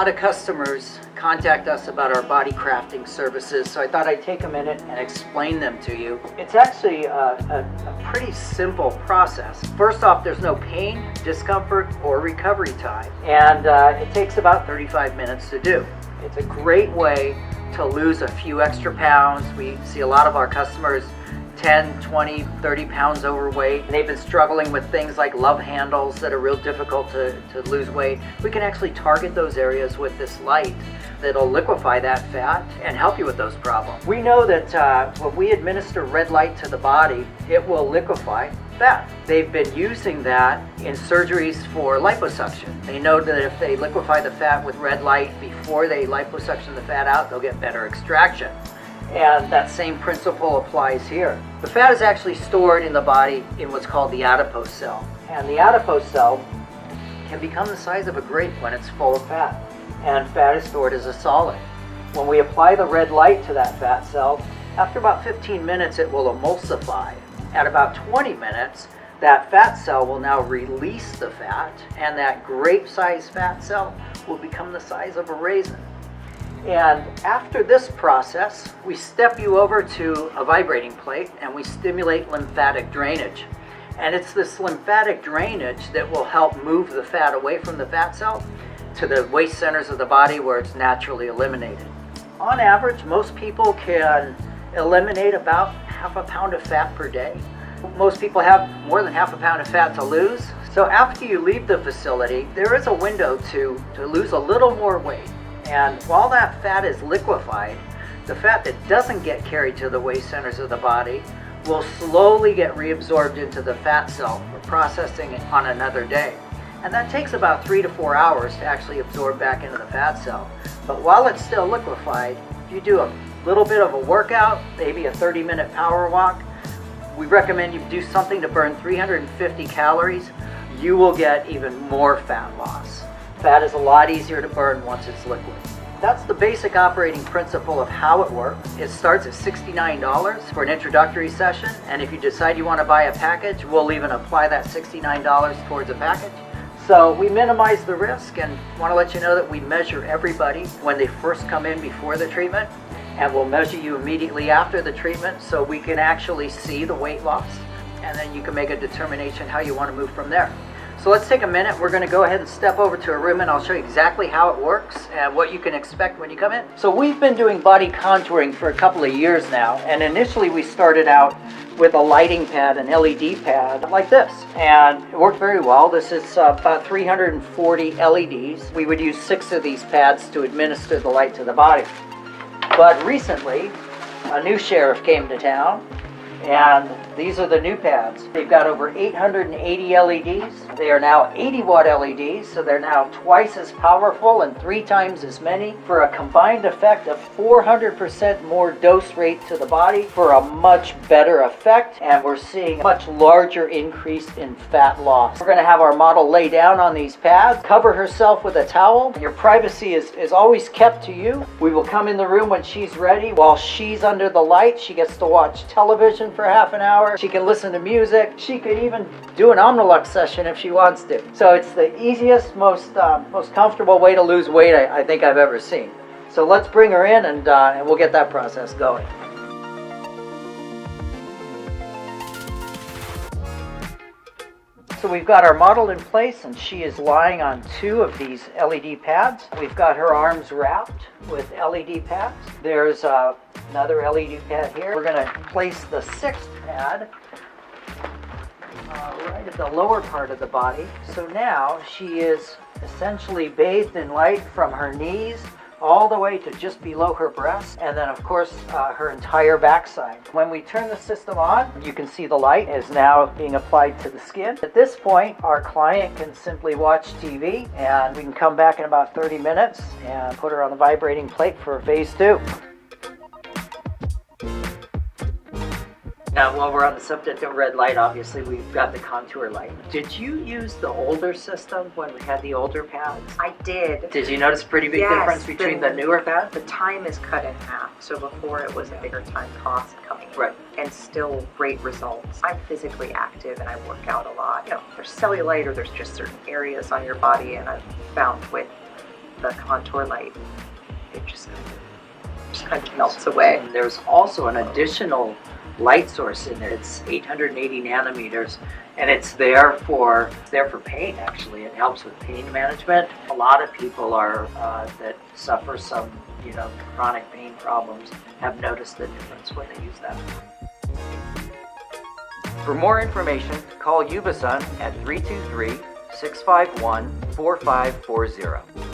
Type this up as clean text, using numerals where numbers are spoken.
lot of customers contact us about our body crafting services, so I thought I'd take a minute and explain them to you. It's actually a pretty simple process. First off, there's no pain, discomfort, or recovery time, and it takes about 35 minutes to do. It's a great way to lose a few extra pounds. We see a lot of our customers 10, 20, 30 pounds overweight, and they've been struggling with things like love handles that are real difficult to lose weight. We can actually target those areas with this light that'll liquefy that fat and help you with those problems. We know that when we administer red light to the body, it will liquefy fat. They've been using that in surgeries for liposuction. They know that if they liquefy the fat with red light before they liposuction the fat out, they'll get better extraction. And that same principle applies here. The fat is actually stored in the body in what's called the adipose cell. And the adipose cell can become the size of a grape when it's full of fat. And fat is stored as a solid. When we apply the red light to that fat cell, after about 15 minutes it will emulsify. At about 20 minutes, that fat cell will now release the fat, and that grape-sized fat cell will become the size of a raisin. And after this process, we step you over to a vibrating plate and we stimulate lymphatic drainage. And it's this lymphatic drainage that will help move the fat away from the fat cell to the waste centers of the body where it's naturally eliminated. On average, most people can eliminate about half a pound of fat per day. Most people have more than half a pound of fat to lose. So after you leave the facility, there is a window to lose a little more weight. And while that fat is liquefied, the fat that doesn't get carried to the waste centers of the body will slowly get reabsorbed into the fat cell for processing it on another day. And that takes about 3 to 4 hours to actually absorb back into the fat cell. But while it's still liquefied, if you do a little bit of a workout, maybe a 30-minute power walk, we recommend you do something to burn 350 calories. You will get even more fat loss. Fat is a lot easier to burn once it's liquid. That's the basic operating principle of how it works. It starts at $69 for an introductory session, and if you decide you want to buy a package, we'll even apply that $69 towards a package. So we minimize the risk and want to let you know that we measure everybody when they first come in before the treatment, and we'll measure you immediately after the treatment so we can actually see the weight loss, and then you can make a determination how you want to move from there. So let's take a minute. We're going to go ahead and step over to a room and I'll show you exactly how it works and what you can expect when you come in. So we've been doing body contouring for a couple of years now, and initially we started out with a lighting pad, an LED pad like this, and it worked very well. This is about 340 LEDs. We would use 6 of these pads to administer the light to the body. But recently, a new sheriff came to town, and these are the new pads. They've got over 880 LEDs. They are now 80-watt LEDs, so they're now twice as powerful and 3 times as many for a combined effect of 400% more dose rate to the body for a much better effect, and we're seeing a much larger increase in fat loss. We're going to have our model lay down on these pads, cover herself with a towel. Your privacy is always kept to you. We will come in the room when she's ready. While she's under the light, she gets to watch television for half an hour. She can listen to music. She could even do an Omnilux session if she wants to. So it's the easiest, most comfortable way to lose weight I think I've ever seen. So let's bring her in and we'll get that process going. So we've got our model in place and she is lying on 2 of these LED pads. We've got her arms wrapped with LED pads. There's another LED pad here. We're going to place the 6th pad right at the lower part of the body. So now she is essentially bathed in light from her knees all the way to just below her breast, and then of course her entire backside. When we turn the system on, you can see the light is now being applied to the skin. At this point, our client can simply watch TV, and we can come back in about 30 minutes and put her on the vibrating plate for phase 2. Now, while we're on the subject of red light, obviously we've got the contour light. Did you use the older system when we had the older pads? I did. Did you notice a pretty big difference between the newer pads? The time is cut in half. So before it was a bigger time cost coming in. Right. And still great results. I'm physically active and I work out a lot. You know, there's cellulite or there's just certain areas on your body, and I've found with the contour light, it just kind of melts away. And there's also an additional light source in there. It's 880 nanometers, and it's there for pain. Actually, it helps with pain management. A lot of people are that suffer some chronic pain problems have noticed the difference when they use that. For more information, call UVASUN at 323-651-4540.